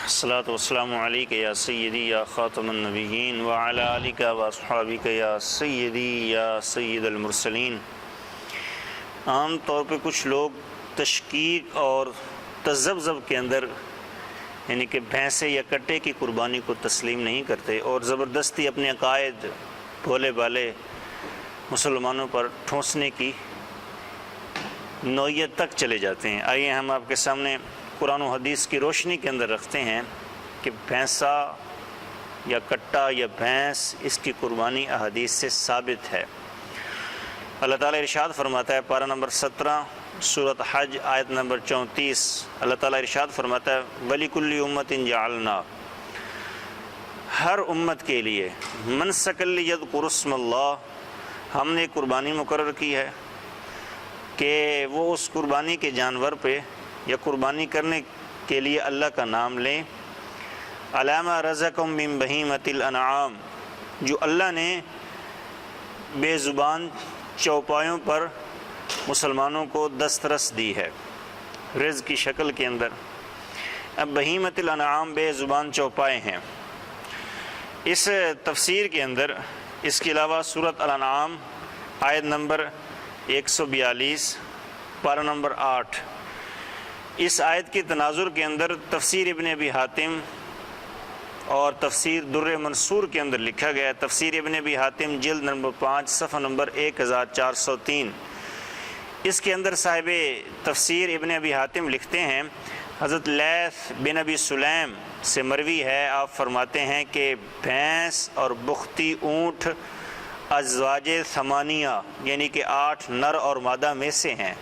الصلاۃ والسلام علیک یا سیدی یا خاتم النبیین وعلی آلک و اصحابک یا سیدی یا سید المرسلین۔ عام طور پہ کچھ لوگ تشکیک اور تذبذب کے اندر یعنی کہ بھینسے یا کٹے کی قربانی کو تسلیم نہیں کرتے اور زبردستی اپنے عقائد بھولے بالے مسلمانوں پر ٹھونسنے کی نوعیت تک چلے جاتے ہیں۔ آئیے ہم آپ کے سامنے قرآن و حدیث کی روشنی کے اندر رکھتے ہیں کہ بھینسا یا کٹا یا بھینس اس کی قربانی احادیث سے ثابت ہے۔ اللہ تعالیٰ ارشاد فرماتا ہے پارہ نمبر 17 سورۃ حج آیت نمبر 34، اللہ تعالیٰ ارشاد فرماتا ہے وَلِكُلِّ أُمَّةٍ جَعَلْنَا، ہر امت کے لیے مَنْسَكًا لِيَذْكُرُوا اسْمَ اللَّهِ، ہم نے قربانی مقرر کی ہے کہ وہ اس قربانی کے جانور پہ یا قربانی کرنے کے لیے اللہ کا نام لیں، عَلَىٰ مَا رَزَقَهُم مِّن بَهِيمَةِ الْأَنْعَامِ، جو اللہ نے بے زبان چوپایوں پر مسلمانوں کو دسترس دی ہے رزق کی شکل کے اندر۔ اب بہیمۃ الانعام بے زبان چوپائے ہیں۔ اس تفسیر کے اندر اس کے علاوہ سورۃ الانعام آیت نمبر 142 پارہ نمبر 8، اس آیت کے تناظر کے اندر تفسیر ابن ابی حاتم اور تفسیر در منصور کے اندر لکھا گیا ہے۔ تفسیر ابن ابی حاتم جلد نمبر 5 صفحہ نمبر 1403، اس کے اندر صاحب تفسیر ابن ابی حاتم لکھتے ہیں حضرت لیث بن ابی سلیم سے مروی ہے، آپ فرماتے ہیں کہ بھینس اور بختی اونٹ ازواج ثمانیہ یعنی کہ 8 نر اور مادہ میں سے ہیں۔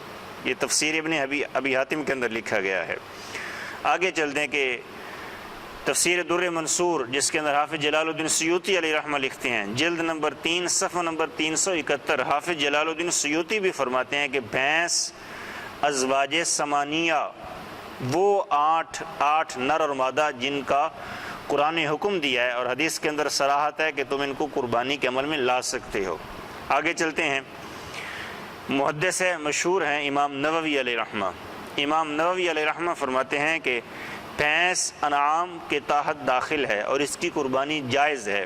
یہ تفسیر ابن ابی حاتم کے اندر لکھا گیا ہے۔ آگے چلتے ہیں کہ تفسیر در منصور جس کے اندر حافظ جلال الدین سیوطی علیہ رحمہ لکھتے ہیں، جلد نمبر 3 صفحہ نمبر 371، حافظ جلال الدین سیوطی بھی فرماتے ہیں کہ بھینس ازواج ثمانیہ وہ 8 نر اور مادہ جن کا قرآن نے حکم دیا ہے اور حدیث کے اندر صراحت ہے کہ تم ان کو قربانی کے عمل میں لا سکتے ہو۔ آگے چلتے ہیں، محدث مشہور ہیں امام نووی علیہ رحمہ۔ امام نووی علیہ رحمہ فرماتے ہیں کہ بھینس انعام کے تحت داخل ہے اور اس کی قربانی جائز ہے۔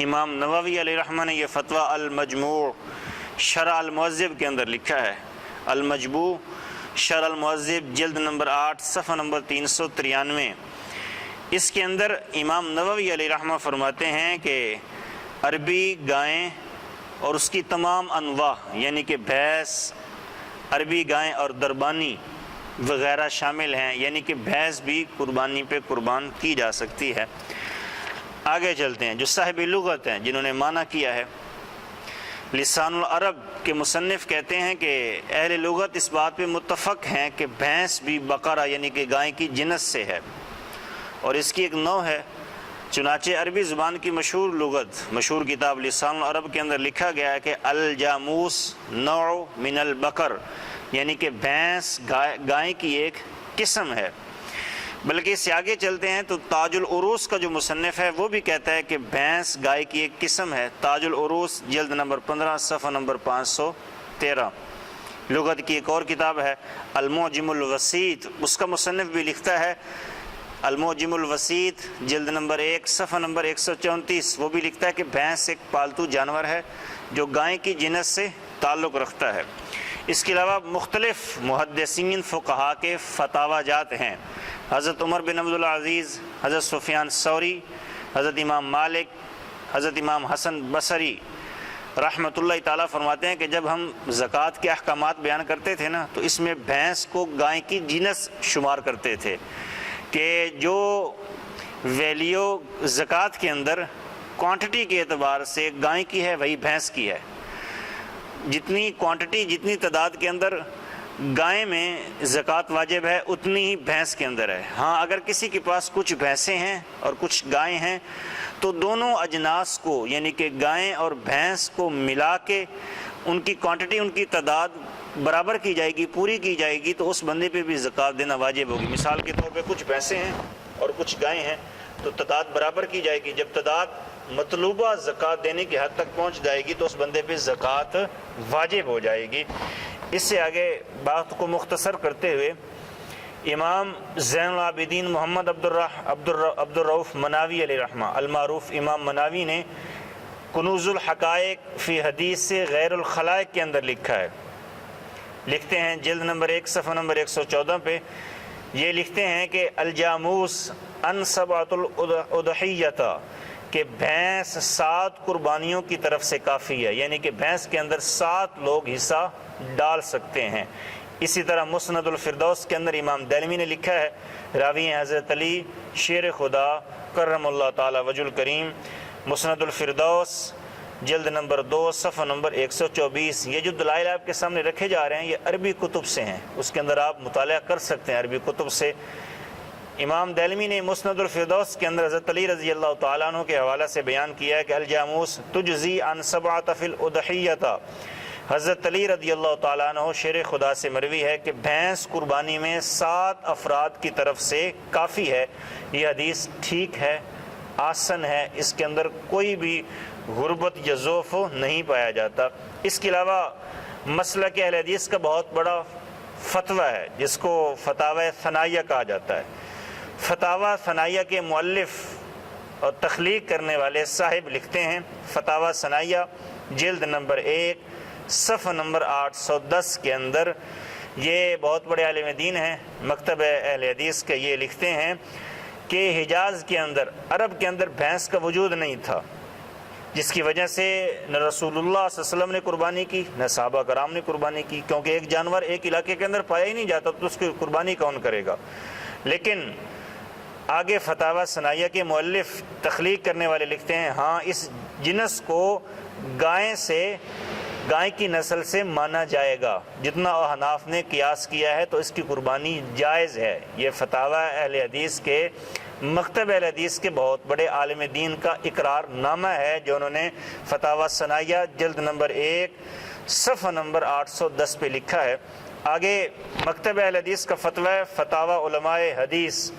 امام نووی علیہ رحمہ نے یہ فتویٰ المجموع شرح المہذب کے اندر لکھا ہے۔ المجموع شرح المہذب جلد نمبر 8 صفحہ نمبر 393، اس کے اندر امام نووی علیہ رحمہ فرماتے ہیں کہ عربی گائیں اور اس کی تمام انواع یعنی کہ بھینس، عربی گائیں اور دربانی وغیرہ شامل ہیں، یعنی کہ بھینس بھی قربانی پہ قربان کی جا سکتی ہے۔ آگے چلتے ہیں، جو صاحب لغت ہیں جنہوں نے معنی کیا ہے، لسان العرب کے مصنف کہتے ہیں کہ اہل لغت اس بات پہ متفق ہیں کہ بھینس بھی بقرہ یعنی کہ گائے کی جنس سے ہے اور اس کی ایک نوع ہے۔ چنانچہ عربی زبان کی مشہور لغت، مشہور کتاب لسان العرب کے اندر لکھا گیا ہے کہ الجاموس نوع من البقر، یعنی کہ بھینس گائے کی ایک قسم ہے۔ بلکہ اس سے آگے چلتے ہیں تو تاج العروس کا جو مصنف ہے وہ بھی کہتا ہے کہ بھینس گائے کی ایک قسم ہے۔ تاج العروس جلد نمبر 15 صفحہ نمبر 513۔ لغت کی ایک اور کتاب ہے المعجم الوسیط، اس کا مصنف بھی لکھتا ہے المعجم الوسیط جلد نمبر 1 صفحہ نمبر 134، وہ بھی لکھتا ہے کہ بھینس ایک پالتو جانور ہے جو گائے کی جنس سے تعلق رکھتا ہے۔ اس کے علاوہ مختلف محدثین فقہا کے فتاوی جات ہیں۔ حضرت عمر بن عبدالعزیز، حضرت سفیان ثوری، حضرت امام مالک، حضرت امام حسن بصری رحمۃ اللہ تعالیٰ فرماتے ہیں کہ جب ہم زکوٰۃ کے احکامات بیان کرتے تھے نا تو اس میں بھینس کو گائے کی جنس شمار کرتے تھے کہ جو ویلیو زکوٰۃ کے اندر کوانٹٹی کے اعتبار سے گائے کی ہے وہی بھینس کی ہے۔ جتنی کوانٹٹی جتنی تعداد کے اندر گائے میں زکوٰۃ واجب ہے اتنی ہی بھینس کے اندر ہے۔ ہاں اگر کسی کے پاس کچھ بھینسیں ہیں اور کچھ گائیں ہیں تو دونوں اجناس کو یعنی کہ گائیں اور بھینس کو ملا کے ان کی کوانٹٹی ان کی تعداد برابر کی جائے گی، پوری کی جائے گی تو اس بندے پہ بھی زکوٰۃ دینا واجب ہوگی۔ مثال کے طور پہ کچھ بھینسیں ہیں اور کچھ گائیں ہیں تو تعداد برابر کی جائے گی۔ جب تعداد مطلوبہ زکوٰۃ دینے کی حد تک پہنچ جائے گی تو اس بندے پہ زکوٰۃ واجب ہو جائے گی۔ اس سے آگے بات کو مختصر کرتے ہوئے امام زین العابدین محمد عبد الرؤف مناوی علیہ رحمہ المعروف امام مناوی نے کنوز الحقائق فی حدیث غیر الخلائق کے اندر لکھا ہے، لکھتے ہیں جلد نمبر 1 صفحہ نمبر 114 پہ یہ لکھتے ہیں کہ الجاموس ان سبعۃ الاضحیۃ، کہ بھینس 7 قربانیوں کی طرف سے کافی ہے، یعنی کہ بھینس کے اندر 7 لوگ حصہ ڈال سکتے ہیں۔ اسی طرح مسند الفردوس کے اندر امام دارمی نے لکھا ہے، راوی ہیں حضرت علی شیر خدا کرم اللہ تعالی وجہ الکریم، مسند الفردوس جلد نمبر 2 صفحہ نمبر 124۔ یہ جو دلائل آپ کے سامنے رکھے جا رہے ہیں یہ عربی کتب سے ہیں، اس کے اندر آپ مطالعہ کر سکتے ہیں عربی کتب سے۔ امام دارمی نے مسند الفردوس کے اندر حضرت علی رضی اللہ تعالیٰ عنہ کے حوالہ سے بیان کیا ہے کہ الجاموس تجزی عن سبعۃ فی الاضحیۃ، حضرت علی رضی اللہ تعالیٰ عنہ شیر خدا سے مروی ہے کہ بھینس قربانی میں 7 افراد کی طرف سے کافی ہے۔ یہ حدیث ٹھیک ہے، آسن ہے، اس کے اندر کوئی بھی غربت یا ضعف نہیں پایا جاتا۔ اس کے علاوہ مسلک اہل حدیث کا بہت بڑا فتویٰ ہے جس کو فتاوی ثنائیہ کہا جاتا ہے۔ فتاوی ثنائیہ کے مؤلف اور تخلیق کرنے والے صاحب لکھتے ہیں، فتاوی ثنائیہ جلد نمبر 1 صفحہ نمبر 810 کے اندر، یہ بہت بڑے عالم دین ہیں مکتب اہل حدیث کے، یہ لکھتے ہیں کہ حجاز کے اندر، عرب کے اندر بھینس کا وجود نہیں تھا، جس کی وجہ سے نہ رسول اللہ صلی اللہ علیہ وسلم نے قربانی کی نہ صحابہ کرام نے قربانی کی، کیونکہ ایک جانور ایک علاقے کے اندر پایا ہی نہیں جاتا تو اس کی قربانی کون کرے گا۔ لیکن آگے فتاوی ثنائیہ کے مؤلف تخلیق کرنے والے لکھتے ہیں ہاں اس جنس کو گائے کی نسل سے مانا جائے گا، جتنا احناف نے قیاس کیا ہے تو اس کی قربانی جائز ہے۔ یہ فتاوی اہل حدیث کے مکتب اہل حدیث کے بہت بڑے عالم دین کا اقرار نامہ ہے جو انہوں نے فتاوی ثنائیہ جلد نمبر 1 صفحہ نمبر 810 پہ لکھا ہے۔ آگے مکتب اہل حدیث کا فتویٰ فتاوی علماء حدیث،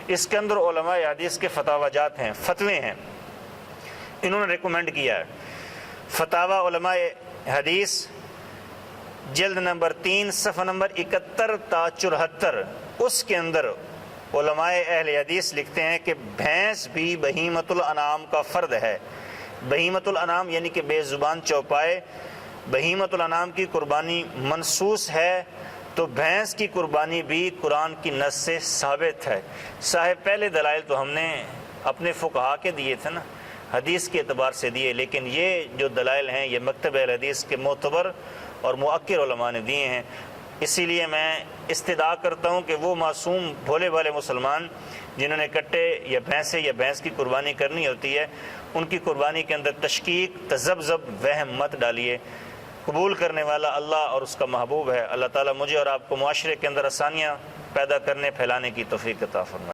اس کے اندر علماء حدیث کے فتاوی جات ہیں، فتوے ہیں، انہوں نے ریکمینڈ کیا ہے۔ فتاوی علماء حدیث جلد نمبر 3 صفحہ نمبر 71 تا 74، اس کے اندر علماء اہل حدیث لکھتے ہیں کہ بھینس بھی بہیمۃ الانعام کا فرد ہے۔ بہیمۃ الانعام یعنی کہ بے زبان چوپائے، بہیمۃ الانعام کی قربانی منصوص ہے تو بھینس کی قربانی بھی قرآن کی نص سے ثابت ہے۔ صاحب پہلے دلائل تو ہم نے اپنے فقہا کے دیے تھے نا، حدیث کے اعتبار سے دیے، لیکن یہ جو دلائل ہیں یہ مکتب اہل حدیث کے معتبر اور مؤکر علماء نے دیے ہیں۔ اسی لیے میں استدعا کرتا ہوں کہ وہ معصوم بھولے بھالے مسلمان جنہوں نے کٹے یا بھینسیں یا بھینس کی قربانی کرنی ہوتی ہے، ان کی قربانی کے اندر تشکیک، تذبذب، وہم مت ڈالیے۔ قبول کرنے والا اللہ اور اس کا محبوب ہے۔ اللہ تعالیٰ مجھے اور آپ کو معاشرے کے اندر آسانیاں پیدا کرنے پھیلانے کی توفیق عطا فرمائے۔